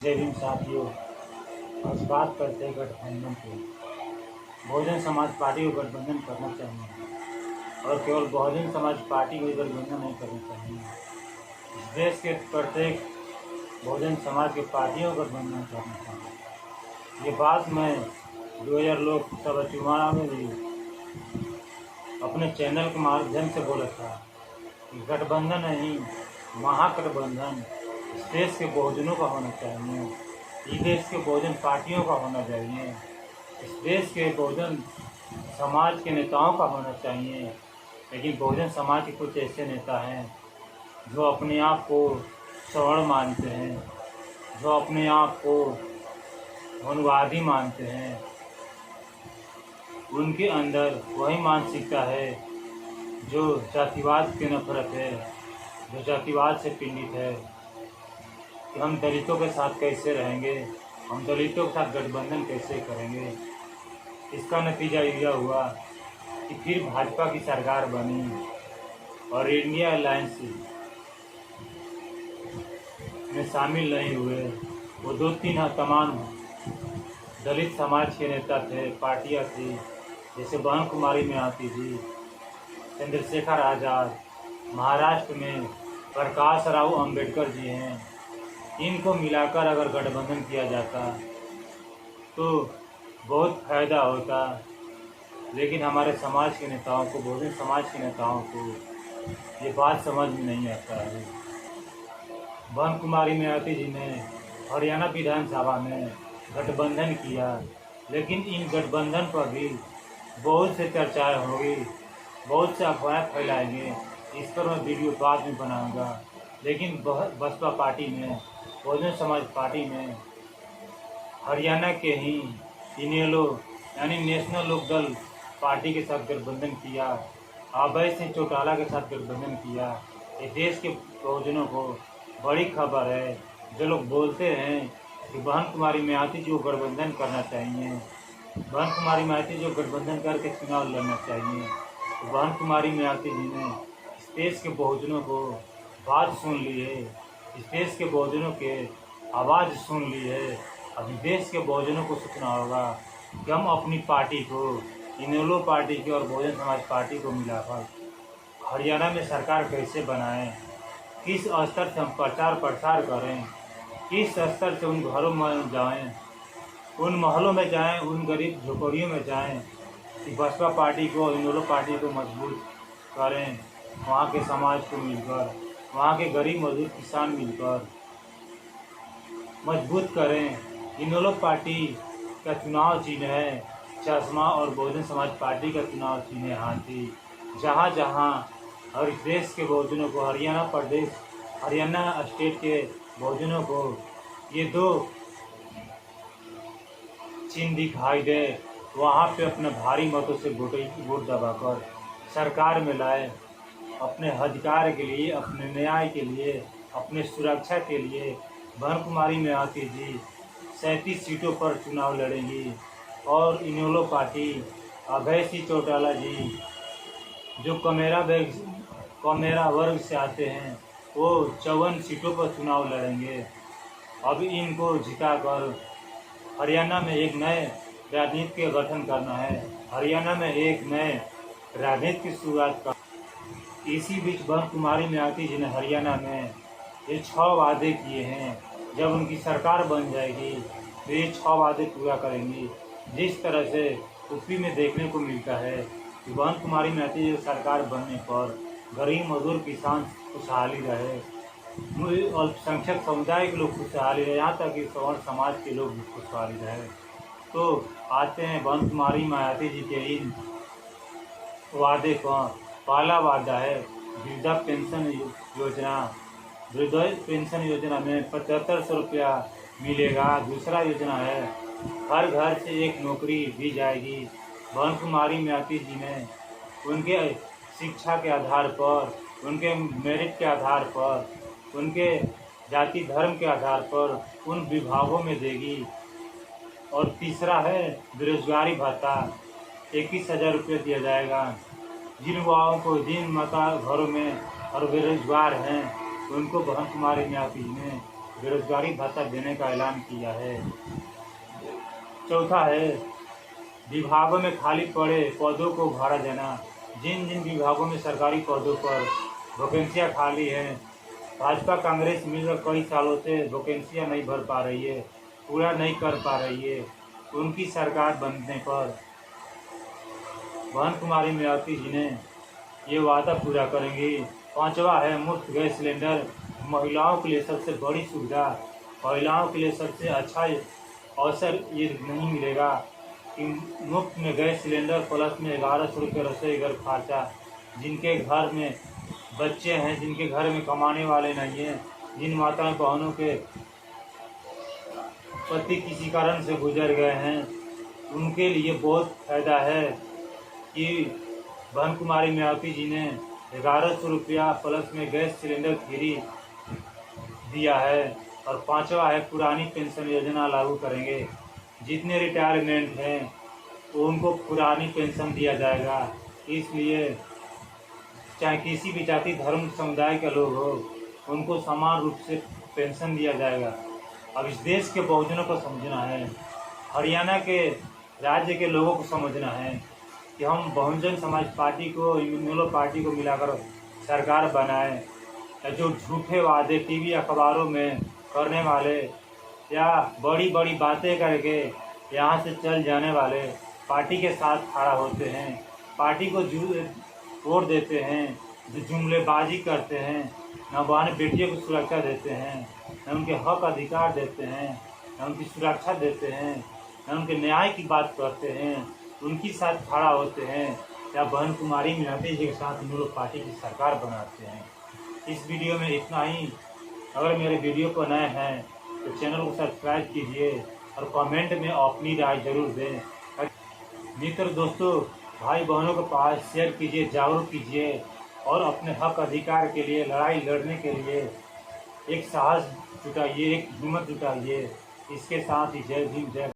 जय भीम साथियों। आज बात करते हैं गठबंधन की। बहुजन समाज पार्टी को गठबंधन करना चाहिए और केवल बहुजन समाज पार्टी को गठबंधन नहीं करना चाहिए। इस देश के प्रत्येक बहुजन समाज के पार्टियों को गठबंधन करना चाहिए। ये बात मैं 2000 लोकसभा चुनाव में भी अपने चैनल के माध्यम से बोला था कि गठबंधन नहीं, महागठबंधन इस देश के बहुजनों का होना चाहिए। इस देश के बहुजन पार्टियों का होना चाहिए। इस देश के बहुजन समाज के नेताओं का होना चाहिए। लेकिन बहुजन समाज के कुछ ऐसे नेता हैं जो अपने आप को सवर्ण मानते हैं, जो अपने आप को मनुवादी मानते हैं। उनके अंदर वही मानसिकता है जो जातिवाद की नफरत है, जो जातिवाद से पीड़ित है कि हम दलितों के साथ कैसे रहेंगे, हम दलितों के साथ गठबंधन कैसे करेंगे। इसका नतीजा यह हुआ कि फिर भाजपा की सरकार बनी और इंडिया अलायंस में शामिल नहीं हुए। वो 2-3 तमाम दलित समाज के नेता थे, पार्टियां थी, जैसे बहन कुमारी में आती थी, चंद्रशेखर आज़ाद, महाराष्ट्र में प्रकाश राव अंबेडकर जी हैं। इनको मिलाकर अगर गठबंधन किया जाता तो बहुत फायदा होता। लेकिन हमारे समाज के नेताओं को, बहुजन समाज के नेताओं को ये बात समझ में नहीं आता है। बहन कुमारी मेयाती जी ने हरियाणा विधानसभा में गठबंधन किया, लेकिन इन गठबंधन पर भी बहुत से चर्चाएं होगी, बहुत से अफवाहें फैलाएंगे। इस पर मैं वीडियो बाद में बनाऊंगा। लेकिन बसपा पार्टी में, बहुजन समाज पार्टी में हरियाणा के ही इनेलो यानी नेशनल लोकदल पार्टी के साथ गठबंधन किया, अभय सिंह चौटाला के साथ गठबंधन किया। ये देश के बहुजनों को बड़ी खबर है। जो लोग बोलते हैं कि बहन कुमारी मेयाती जी को गठबंधन करना चाहिए, बहन कुमारी मेयाती जी को गठबंधन करके चुनाव लड़ना चाहिए, तो बहन कुमारी मेयाती जी ने इस देश के बहुजनों को बात सुन ली है, इस देश के बहुजनों के आवाज़ सुन ली है। अभी देश के बहुजनों को सोचना होगा कि हम अपनी पार्टी को, इनेलो पार्टी की और बहुजन समाज पार्टी को मिलाकर हरियाणा में सरकार कैसे बनाएं, किस स्तर से हम प्रचार प्रसार करें, किस स्तर से उन घरों में जाएं, उन महलों में जाएं, उन गरीब झोपड़ियों में जाएं कि बसपा पार्टी को, इनेलो पार्टी को मजबूत करें। वहाँ के समाज को मिलकर, वहाँ के गरीब मजदूर किसान मिलकर मजबूत करें। इनेलो पार्टी का चुनाव चिन्ह है चश्मा और बहुजन समाज पार्टी का चुनाव चिन्ह है हाथी। जहाँ जहाँ और इस देश के बहुजनों को, हरियाणा स्टेट के बहुजनों को ये 2 चिन्ह दिखाई दे, वहाँ पे अपने भारी मतों से वोट दबाकर सरकार में लाए। अपने अधिकार के लिए, अपने न्याय के लिए, अपने सुरक्षा के लिए बहन कुमारी मेयाती जी 37 सीटों पर चुनाव लड़ेंगी और इनेलो पार्टी अभय सिंह चौटाला जी जो कमेरा वर्ग से आते हैं, वो 54 सीटों पर चुनाव लड़ेंगे। अब इनको जिताकर हरियाणा में एक नए राजनीति का गठन करना है, हरियाणा में एक नए राजनीति की शुरुआत कर। इसी बीच बहन कुमारी मेयाती जी ने हरियाणा में ये 6 वादे किए हैं। जब उनकी सरकार बन जाएगी तो ये 6 वादे पूरा करेंगी। जिस तरह से यूपी में देखने को मिलता है कि बहन कुमारी मेयाती जी सरकार बनने पर गरीब मजदूर किसान खुशहाली रहे, अल्पसंख्यक समुदाय के लोग खुशहाली रहे, यहाँ तक कि सवर्ण समाज के लोग भी खुशहाली रहे। तो आते हैं बहन कुमारी मेयाती जी के इन वादे पर। पहला वादा है वृद्धा पेंशन योजना। वृद्धा पेंशन योजना में 7500 रुपया मिलेगा। दूसरा योजना है हर घर से एक नौकरी दी जाएगी। बहन कुमारी मेयाती जी ने उनके शिक्षा के आधार पर, उनके मेरिट के आधार पर, उनके जाति धर्म के आधार पर उन विभागों में देगी। और तीसरा है बेरोजगारी भत्ता, 21,000 रुपये दिया जाएगा। जिन युवाओं को, जिन माता घरों में और बेरोजगार हैं, उनको बहन कुमारी मेयाती जी ने बेरोजगारी भत्ता देने का ऐलान किया है। चौथा है विभागों में खाली पड़े पदों को भरा जाना। जिन जिन विभागों में सरकारी पदों पर वैकेंसियाँ खाली हैं, भाजपा कांग्रेस मिलकर कई सालों से वैकेंसियाँ नहीं भर पा रही है, पूरा नहीं कर पा रही है। उनकी सरकार बनने पर बहन कुमारी मायावती जी ने ये वादा पूरा करेंगी। पांचवा है मुफ्त गैस सिलेंडर। महिलाओं के लिए सबसे बड़ी सुविधा, महिलाओं के लिए सबसे अच्छा अवसर ये नहीं मिलेगा कि मुफ्त में गैस सिलेंडर प्लस में 1100 रुपये रसोई घर खर्चा। जिनके घर में बच्चे हैं, जिनके घर में कमाने वाले नहीं हैं, जिन माताओं बहनों के पति किसी कारण से गुजर गए हैं, उनके लिए बहुत फायदा है कि बहन कुमारी मायावती जी ने 1100 रुपया प्लस में गैस सिलेंडर फ्री दिया है। और पांचवा है पुरानी पेंशन योजना लागू करेंगे। जितने रिटायरमेंट हैं उनको पुरानी पेंशन दिया जाएगा। इसलिए चाहे किसी भी जाति धर्म समुदाय के लोग हो, उनको समान रूप से पेंशन दिया जाएगा। अब इस देश के बहुजनों को समझना है, हरियाणा के राज्य के लोगों को समझना है कि हम बहुजन समाज पार्टी को, इनेलो पार्टी को मिलाकर सरकार बनाएं। जो झूठे वादे टीवी अखबारों में करने वाले या बड़ी बड़ी बातें करके यहाँ से चल जाने वाले पार्टी के साथ खड़ा होते हैं, पार्टी को वोट देते हैं, जो जुमलेबाजी करते हैं, न बहन बेटियों को सुरक्षा देते हैं, न उनके हक अधिकार देते हैं, न उनकी सुरक्षा देते हैं, न उनके न्याय की बात करते हैं, उनके साथ खड़ा होते हैं या बहन कुमारी मायावती जी के साथ इन लोग पार्टी की सरकार बनाते हैं। इस वीडियो में इतना ही। अगर मेरे वीडियो को नए हैं तो चैनल को सब्सक्राइब कीजिए और कमेंट में अपनी राय जरूर दें। मित्र दोस्तों, भाई बहनों के पास शेयर कीजिए, जागरूक कीजिए और अपने हक अधिकार के लिए लड़ाई लड़ने के लिए एक साहस जुटाइए, एक हिम्मत जुटाइए। इसके साथ ही जय भीम, जय